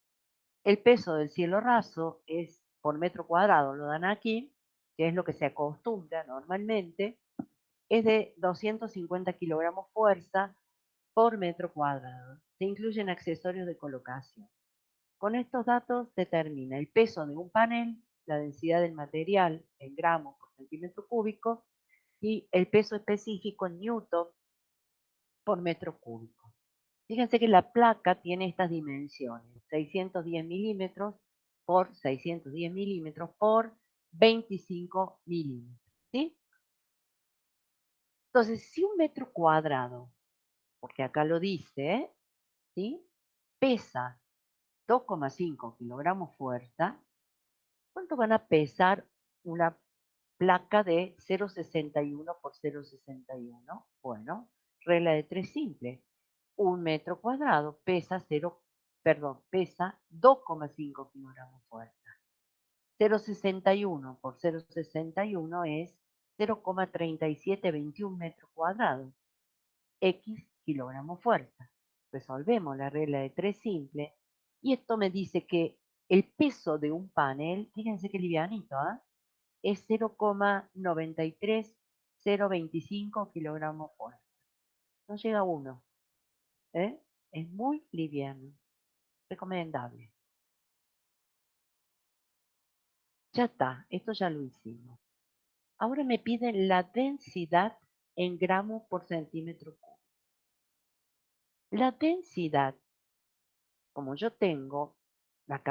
El peso del cielo raso es por metro cuadrado, lo dan aquí, que es lo que se acostumbra normalmente, es de 250 kilogramos fuerza por metro cuadrado. Se incluyen accesorios de colocación. Con estos datos determina el peso de un panel, la densidad del material en gramos por centímetro cúbico y el peso específico en newton por metro cúbico. Fíjense que la placa tiene estas dimensiones: 610 milímetros por 610 milímetros por 25 milímetros. ¿Sí? Entonces, si un metro cuadrado, porque acá lo dice, ¿sí?, pesa 2,5 kilogramos fuerza, ¿cuánto van a pesar una placa de 0,61 por 0,61? Bueno, regla de tres simple. Un metro cuadrado pesa 2,5 kilogramos fuerza. 0,61 por 0,61 es 0,3721 metros cuadrados. X kilogramos fuerza. Resolvemos la regla de tres simple y esto me dice que el peso de un panel, fíjense qué livianito, ¿eh?, es 0,93025 kilogramos fuerza. No llega a 1, ¿eh? Es muy liviano, recomendable. Ya está, esto ya lo hicimos. Ahora me piden la densidad en gramos por centímetro cúbico. La densidad, como yo tengo la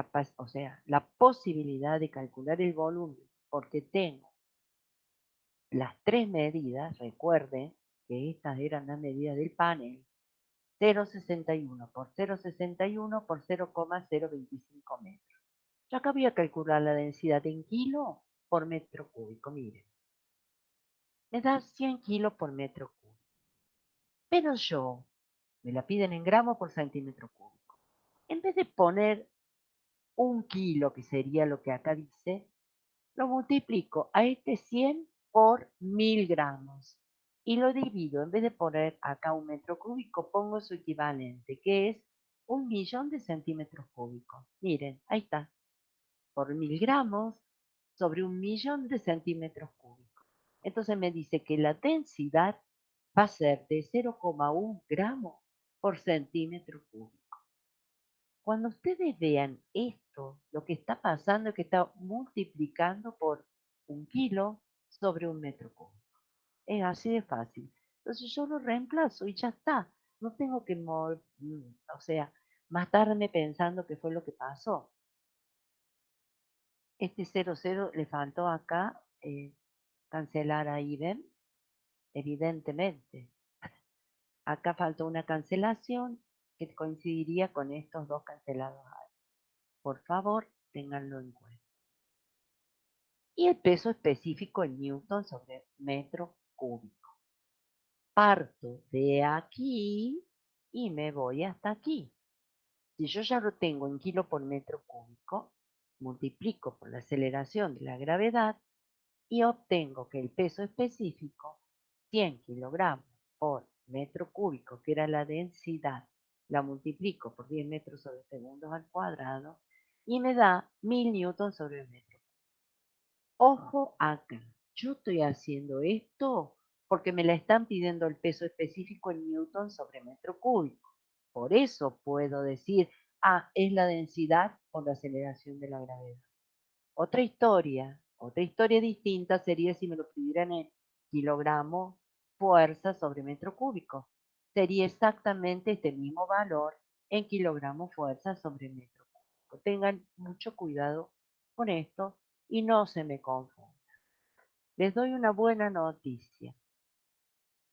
posibilidad de calcular el volumen, porque tengo las tres medidas, recuerden que estas eran las medidas del panel: 0,61 por 0,61 por 0,025 metros. Yo acá voy a calcular la densidad en kilo por metro cúbico. Miren, me da 100 kilos por metro cúbico. Pero yo, me la piden en gramos por centímetro cúbico. En vez de poner un kilo, que sería lo que acá dice, lo multiplico a este 100 por 1000 gramos. Y lo divido, en vez de poner acá un metro cúbico, pongo su equivalente, que es 1.000.000 de centímetros cúbicos. Miren, ahí está, por 1000 gramos sobre 1.000.000 de centímetros cúbicos. Entonces me dice que la densidad va a ser de 0,1 gramos por centímetro cúbico. Cuando ustedes vean esto, lo que está pasando es que está multiplicando por un kilo sobre un metro cúbico. Es así de fácil. Entonces yo lo reemplazo y ya está. No tengo que matarme pensando qué fue lo que pasó. Este 00 le faltó acá cancelar ahí, ¿ven? Evidentemente. Acá faltó una cancelación que coincidiría con estos dos cancelados ahí. Por favor, ténganlo en cuenta. Y el peso específico en newton sobre metro cúbico. Parto de aquí y me voy hasta aquí. Si yo ya lo tengo en kilo por metro cúbico, multiplico por la aceleración de la gravedad y obtengo que el peso específico, 100 kilogramos por metro cúbico, que era la densidad, la multiplico por 10 metros sobre segundos al cuadrado y me da 1000 newtons sobre el metro. Ojo acá, yo estoy haciendo esto porque me la están pidiendo el peso específico en newton sobre metro cúbico. Por eso puedo decir, es la densidad por la aceleración de la gravedad. Otra historia distinta sería si me lo pidieran en kilogramos fuerza sobre metro cúbico. sería exactamente este mismo valor en kilogramos fuerza sobre metro cúbico. Tengan mucho cuidado con esto y no se me confundan. Les doy una buena noticia.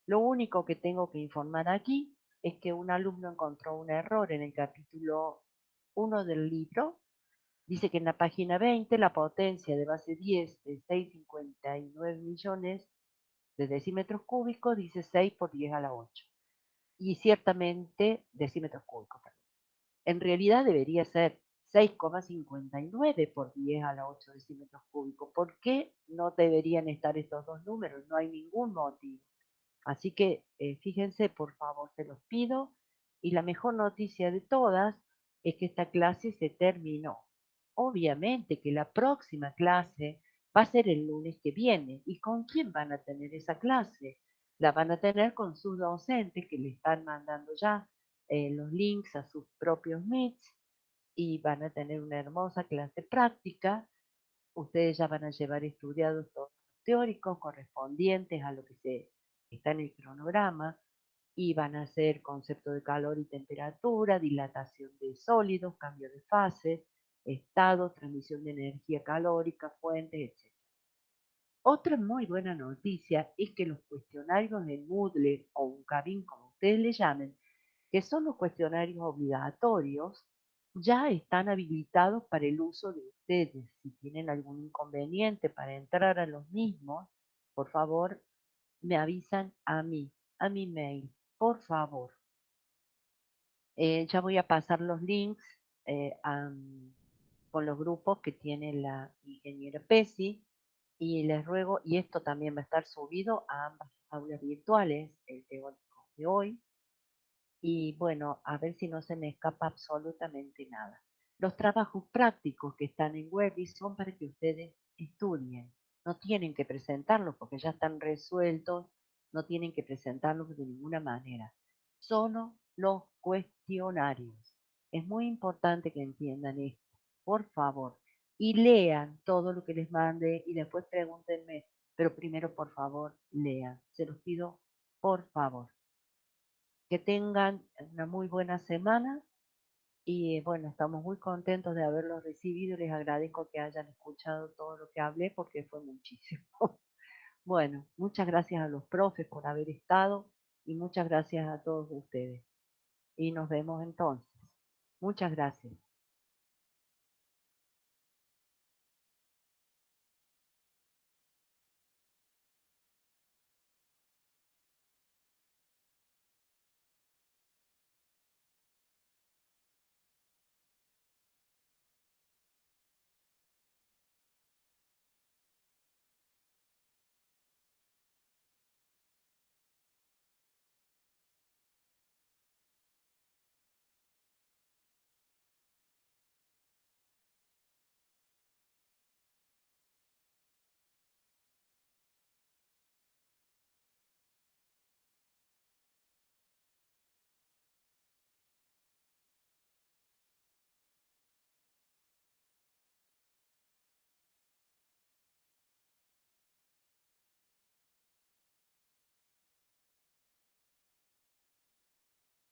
Lo único que tengo que informar aquí es que un alumno encontró un error en el capítulo 1 del libro. Dice que en la página 20 la potencia de base 10 de 6,59 millones de decímetros cúbicos dice 6 por 10 a la 8. Y ciertamente decímetros cúbicos, perdón. En realidad debería ser 6,59 por 10 a la 8 decímetros cúbicos. ¿Por qué no deberían estar estos dos números? No hay ningún motivo. Así que fíjense, por favor, se los pido. Y la mejor noticia de todas es que esta clase se terminó. Obviamente que la próxima clase va a ser el lunes que viene. ¿Y con quién van a tener esa clase? La van a tener con sus docentes que le están mandando ya los links a sus propios Meets y van a tener una hermosa clase práctica. Ustedes ya van a llevar estudiados todos los teóricos correspondientes a lo que se está en el cronograma y van a hacer concepto de calor y temperatura, dilatación de sólidos, cambio de fases, estados, transmisión de energía calórica, fuentes, etc. Otra muy buena noticia es que los cuestionarios de Moodle o Uncabim, como ustedes le llamen, que son los cuestionarios obligatorios, ya están habilitados para el uso de ustedes. Si tienen algún inconveniente para entrar a los mismos, por favor, me avisan a mi mail, por favor. Ya voy a pasar los links con los grupos que tiene la ingeniera Pesi y les ruego, y esto también va a estar subido a ambas aulas virtuales, el teórico de hoy, y bueno, a ver si no se me escapa absolutamente nada. Los trabajos prácticos que están en Webby son para que ustedes estudien. No tienen que presentarlos porque ya están resueltos, no tienen que presentarlos de ninguna manera. Solo los cuestionarios. Es muy importante que entiendan esto, por favor. Y lean todo lo que les mande y después pregúntenme, pero primero, por favor, lean. Se los pido, por favor. Que tengan una muy buena semana y bueno, estamos muy contentos de haberlos recibido. Les agradezco que hayan escuchado todo lo que hablé porque fue muchísimo. Bueno, muchas gracias a los profes por haber estado y muchas gracias a todos ustedes. Y nos vemos entonces. Muchas gracias.